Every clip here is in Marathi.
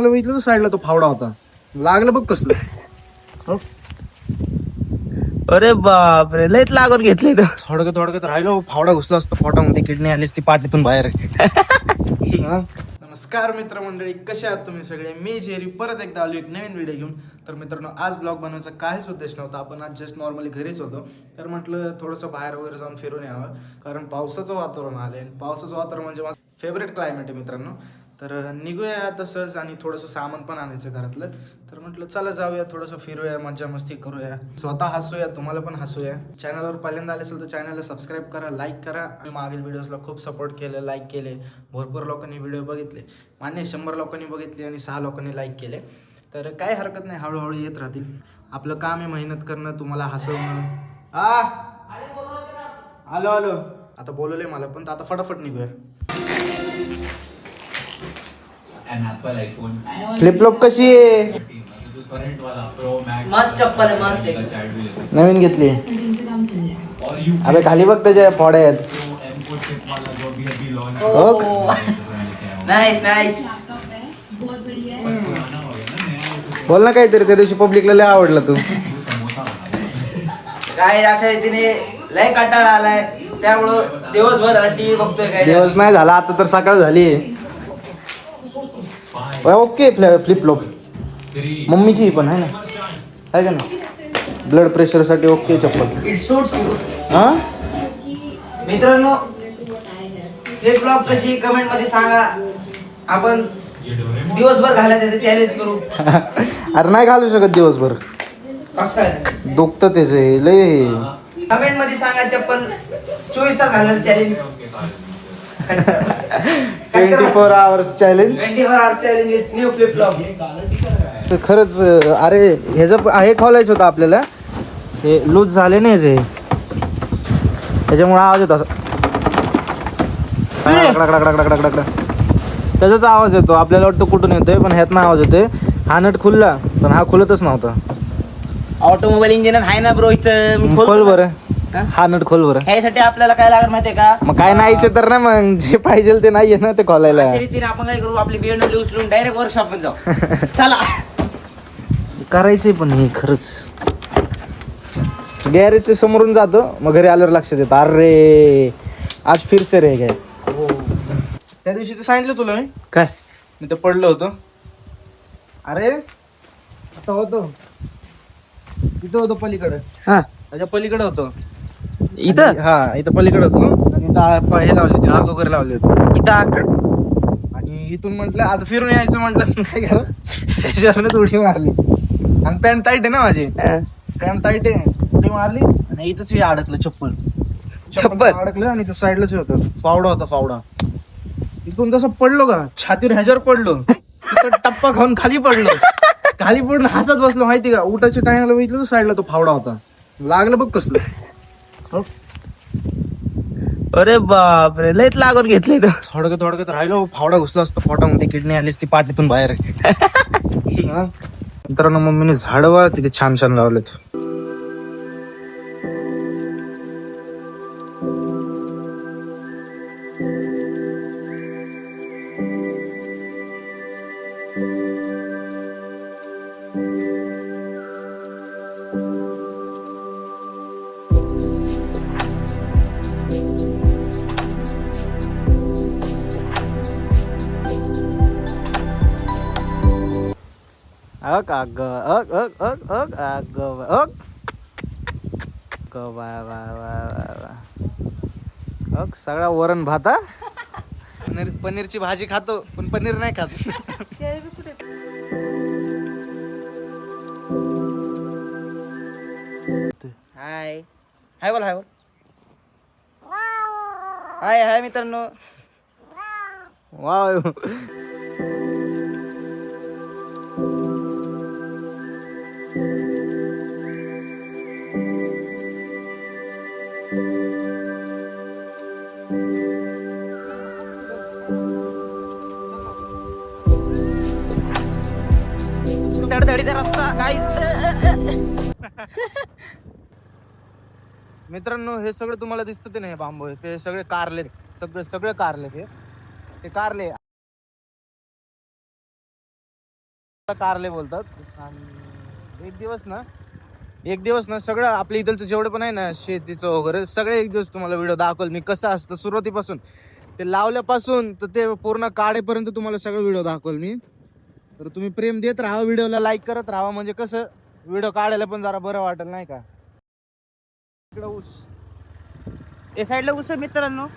बघितलं साईडला तो फावडा होता, लागलं बघ कसलं. अरे बापरे, लयच लागून घेतले तर. थोडक्यात राहिलो, फावडा घुसला असतो पोटामध्ये, किडनी आली असती पाठीतून बाहेर. नमस्कार मित्रमंडळी, कसे आहात तुम्ही सगळे? मी जेरी परत एकदा आलो एक नवीन व्हिडिओ घेऊन. तर मित्रांनो, आज ब्लॉग बनवायचा काहीच उद्देश नव्हता. आपण आज जस्ट नॉर्मली घरीच होतो. तर म्हटलं थोडंसं बाहेर वगैरे जाऊन फिरून यावं, कारण पावसाचं वातावरण आलंय. पावसाचं वातावरण म्हणजे माझं फेवरेट क्लायमेट आहे मित्रांनो. तर निघूया तसंच, आणि थोडंसं सामान पण आणायचं घरातलं. तर म्हटलं चला जाऊया, थोडंसं फिरूया, मजा मस्ती करूया, स्वतः हसूया, तुम्हाला पण हसूया. चॅनलवर पहिल्यांदा आले असेल तर चॅनलला सबस्क्राईब करा, लाईक करा. मी मागील व्हिडिओजला खूप सपोर्ट केलं, लाईक केले, भरपूर लोकांनी व्हिडिओ बघितले. मान्य 100 लोकांनी बघितले आणि 6 लोकांनी लाईक केले. तर काय हरकत नाही, हळूहळू येत राहतील. आपलं काम आहे मेहनत करणं, तुम्हाला हसवणं. आलो आता बोलवले मला पण, तर आता फटाफट निघूया. फ्लिपफ्लॉप कशी आहे? मस्त चप्पल आहे, मस्त आहे. नवीन घेतली. अबे खाली बघ, त्याच्या फोड्या आहेत. Nice nice. बोल ना काहीतरी, त्या दिवशी पब्लिकला लय आवडला तू. काय असं तिने लय कंटाळा आलाय, त्यामुळं दिवसभर झाला टीव्ही बघतोय. काय दिवस नाही झाला, आता तर सकाळ झाली. ओके, फ्लिपफ्लॉप मम्मीची पण आहे ना, आहे का ना? ब्लड प्रेशर साठी ओके चप्पल. It suits you. हा मित्रांनो, फ्लिपफ्लॉप कशी कमेंट मध्ये सांगा. आपण दिवसभर घालायचं चॅलेंज करू. अरे नाही घालू शकत दिवसभर, कसं काय? दुखतं त्याचे लय. कमेंट मध्ये सांगा, चप्पल 24 तास घालायचं challenge. 24 hours challenge. 24 hours challenge with new flip-flop. खरंच. अरे ह्याचं हे खोलायचं होतं आपल्याला, हे लूज झाले नाही ह्याचे, त्याच्यामुळे आवाज येतो असा. त्याचाच आवाज येतो. आपल्याला वाटतं कुठून येतोय, पण ह्यातनं आवाज येतोय. हा नट खुलला, पण हा खुलतच नव्हता. ऑटोमोबाईल इंजिनियर आहे ना ब्रो इथं. मी खोल बरं, हा नट खोल बरं. ह्यासाठी आपल्याला काय लागणार माहितीये का? मग काय नाहीच तर ना, मग जे पाहिजे ते नाहीये ना ते खोलायला. अशा रीतीने आपण काय करू, आपली BMW उचलून डायरेक्ट वर्कशॉप मध्ये जाऊ. चला. करायचंय पण हे खरंच. गॅरेजच्या समोरून जातो, मग घरी आल्यावर लक्षात येतं, अरे आज फिरसे रे काय. त्या दिवशी तर सांगितलं तुला मी, काय मी तर पडलो होतो. अरे आता होतो इथं होतो पलीकडे, हा त्याच्या पलीकडे होतो इथं. हा इथं पलीकडे होतो, आणि इथं हे लावले होते, आग वगैरे लावले होते इथं. आणि इथून म्हटलं आता फिरून यायचं, म्हटलं काय करू, त्याच्यावरच उडी मारली. आणि पॅन्ट टाईट आहे ना माझी, पॅन्ट टाईट आहे, उडी मारली आणि इथंच हे अडकलं चप्पल अडकलं. आणि साईडलाच होतं, फावडा होता फावडा. इथून तसं पडलो का, छातीवर ह्याच्यावर पडलो, तिथं टप्पा खाऊन खाली पडलो. खाली पडून हसत बसलो. माहिती का, उठाच्या टायमाला बघितलं साईडला तो फावडा होता, लागलं बघ कसलं. अरे बापरे, लयच लागून घेतले तर. थोडक्यात राहिलो, फावडा घुसला असतो पोटामध्ये, किडनी आली असती पाठीतून बाहेर. मित्रांनो, मम्मीने झाडवा तिथे छान छान लावलेत. सगळा वरण भात. पनीरची भाजी खातो, पण पनीर नाही खात. हाय हाय बोल, हाय बोल. हाय हाय मित्रांनो. वाव. मित्रांनो, हे सगळं तुम्हाला दिसतं ते नाही बांबू, ते सगळे कारले, सगळे कारले, ते कारले. कारले बोलतात. आणि एक दिवस ना सगळं आपल्या इथलचं जेवढं पण आहे ना शेतीचं वगैरे सगळे एक दिवस तुम्हाला व्हिडिओ दाखवल मी कसं असतं सुरुवातीपासून ते लावल्यापासून तर ते पूर्ण काढेपर्यंत तुम्हाला सगळं व्हिडिओ दाखवल मी. तर तुम्ही प्रेम देत राहा, व्हिडिओला लाईक करत राहा, म्हणजे कसं व्हिडिओ काढायला पण जरा बरं वाटेल नाही का. इकडं ऊस, या साईडला ऊस आहे मित्रांनो.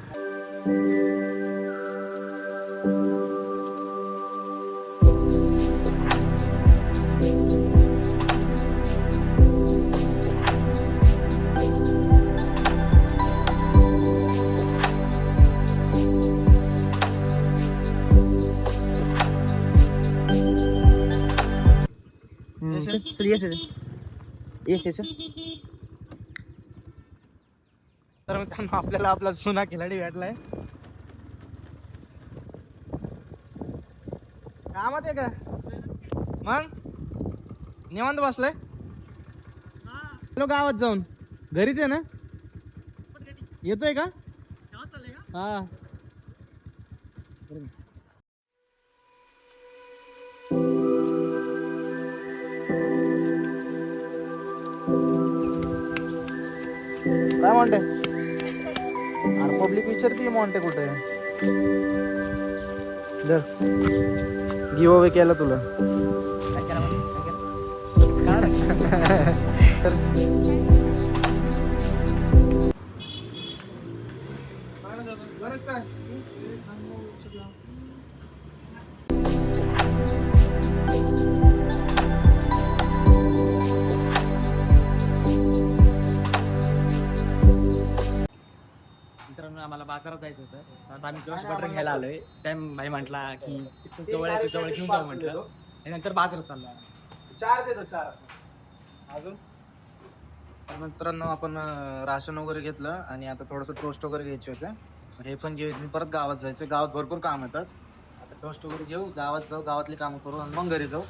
तर मित्रांनो आपल्याला आपला जुना खिलाडी भेटलाय. कामात आहे का मग? निवांत बसलाय? हॅलो, गावात जाऊन घरीच आहे ना? येतोय का? हा. काय म्हणते? अरे पब्लिक विचारते म्हणते कुठे गिव अवे केला तुला. मित्रांनो आम्हाला बाजारात जायचं होतं. आता आम्ही जोश बटर घ्यायला आलोय. सॅम भाई म्हटला की तू जवळ आहे, तू जवळ घेऊन जाऊ म्हटलं. आणि नंतर बाजारात चाललो. 4 देतो 4 अजून. तर मित्रांनो आपण राशन वगैरे घेतलं आणि आता थोडंसं टोस्ट वगैरे घ्यायचे होते. हे पण घेऊ. मी परत गावात जायचं, गावात भरपूर काम येतात. आता टोस्ट वगैरे घेऊ, गावात जाऊ, गावातली कामं करू आणि मग घरी जाऊ.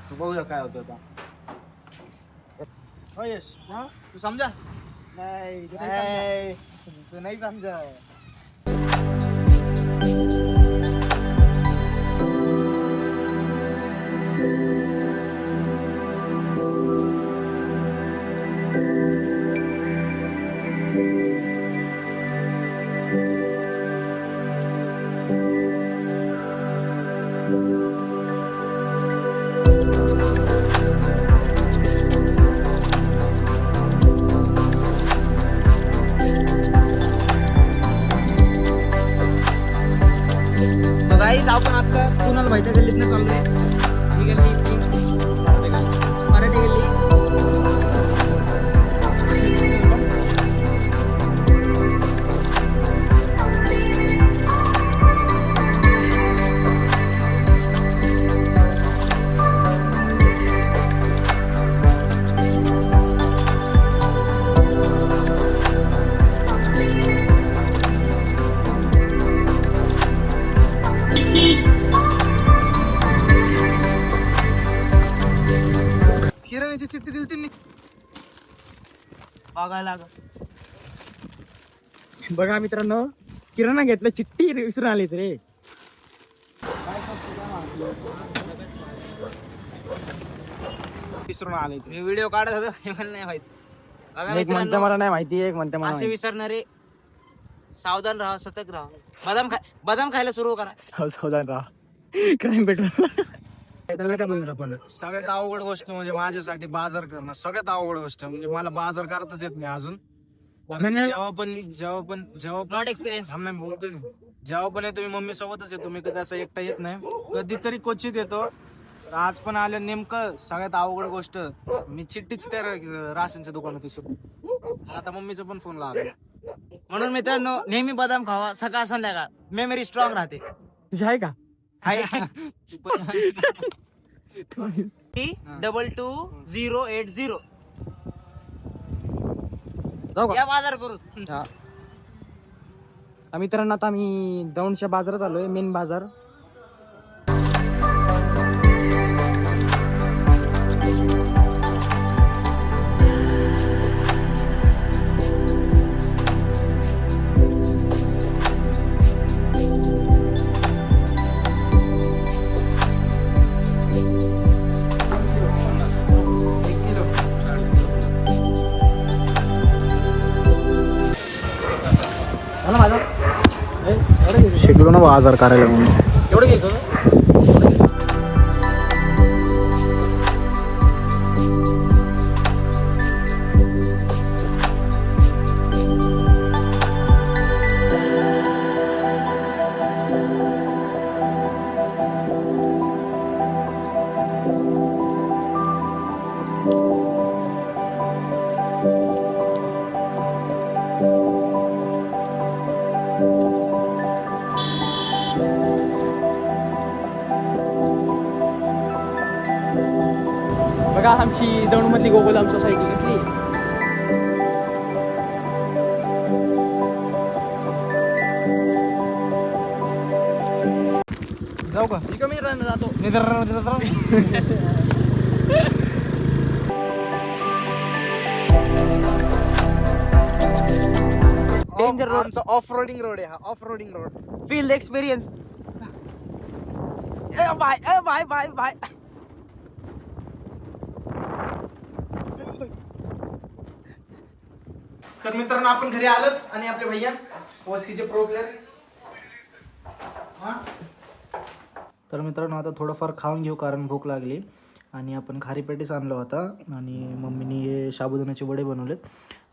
तू बघूया काय होतं आता. हो यश, तू समजा नाही, तू नाही समजा. गाईज आपण आता कुणाल भाईच्या गल्लीतनं चाललोय. ही गल्ली मराठी गल्ली. किराण्याची चिठ्ठी दिली त्यांनी बघायला. बघा मित्रांनो, किराणा घेतला, चिठ्ठी विसरून आली रे. विसरून आले. मी व्हिडिओ काढत होतो, हे मला नाही माहित. एक म्हणते मला नाही माहिती, एक म्हणते मला असे विसरणारे सावधान राहा, सतर्क राहा. बदाम खायला सुरू करा. सावधान राहा. Crime petrol. सगळ्यात अवघड गोष्ट म्हणजे माझ्यासाठी बाजार करणं सगळ्यात अवघड गोष्ट. म्हणजे मला बाजार करताच येत नाही अजून. जेव्हा नॉट एक्सपिरियन्स. बोलतोय जेव्हा पण येतो मी मम्मी सोबतच येतो. मी कधी असं एकटा येत नाही, कधीतरी क्वचित येतो. आज पण आलं नेमकं सगळ्यात अवघड गोष्ट. मी चिठ्ठीच त्या राशनच्या दुकानात दिसतो. आता मम्मीचा पण फोन लागला. म्हणून मित्रांनो नेहमी बदाम खावा, सकाळ संध्याकाळ. मेमरी स्ट्रॉंग राहते. तुझी आहे का? 222080 जाऊ का? या बाजार करून. मित्रांनो आता आम्ही दौंडच्या बाजारात आलोय, मेन बाजार. ना बाजार करायला म्हणून. एवढं घ्यायचं होतं? बघा आमची दौंडमधली गोकुलधाम सोसायटी कसली. जाऊ का मी कमी जातो. Danger road, off roading road आहे हा, off roading road. Field experience. Bye bye bye. तर मित्रांनो आपण घरी आलोत आणि आपले भैया वस्तीचे प्रो प्लेअर. तर मित्रांनो आता थोडंफार खाऊन घेऊ कारण भूक लागली. आणि आपण खारी पेटीस आणला होता आणि मम्मीने हे साबुदाण्याचे वडे बनवलेत.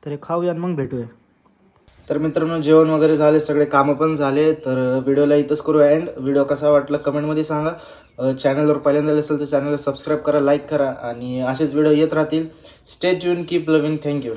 तर हे खाऊया आणि मग भेटूया. तर मित्रांनो जेवण वगैरे झाले, सगळे कामं पण झाले. तर व्हिडिओला इथंच करू एंड. व्हिडिओ कसा वाटला कमेंटमध्ये सांगा. चॅनलवर पहिल्यांदा असेल तर चॅनलला सबस्क्राईब करा, लाईक करा आणि असेच व्हिडिओ येत राहतील. Stay tune, keep loving. Thank you.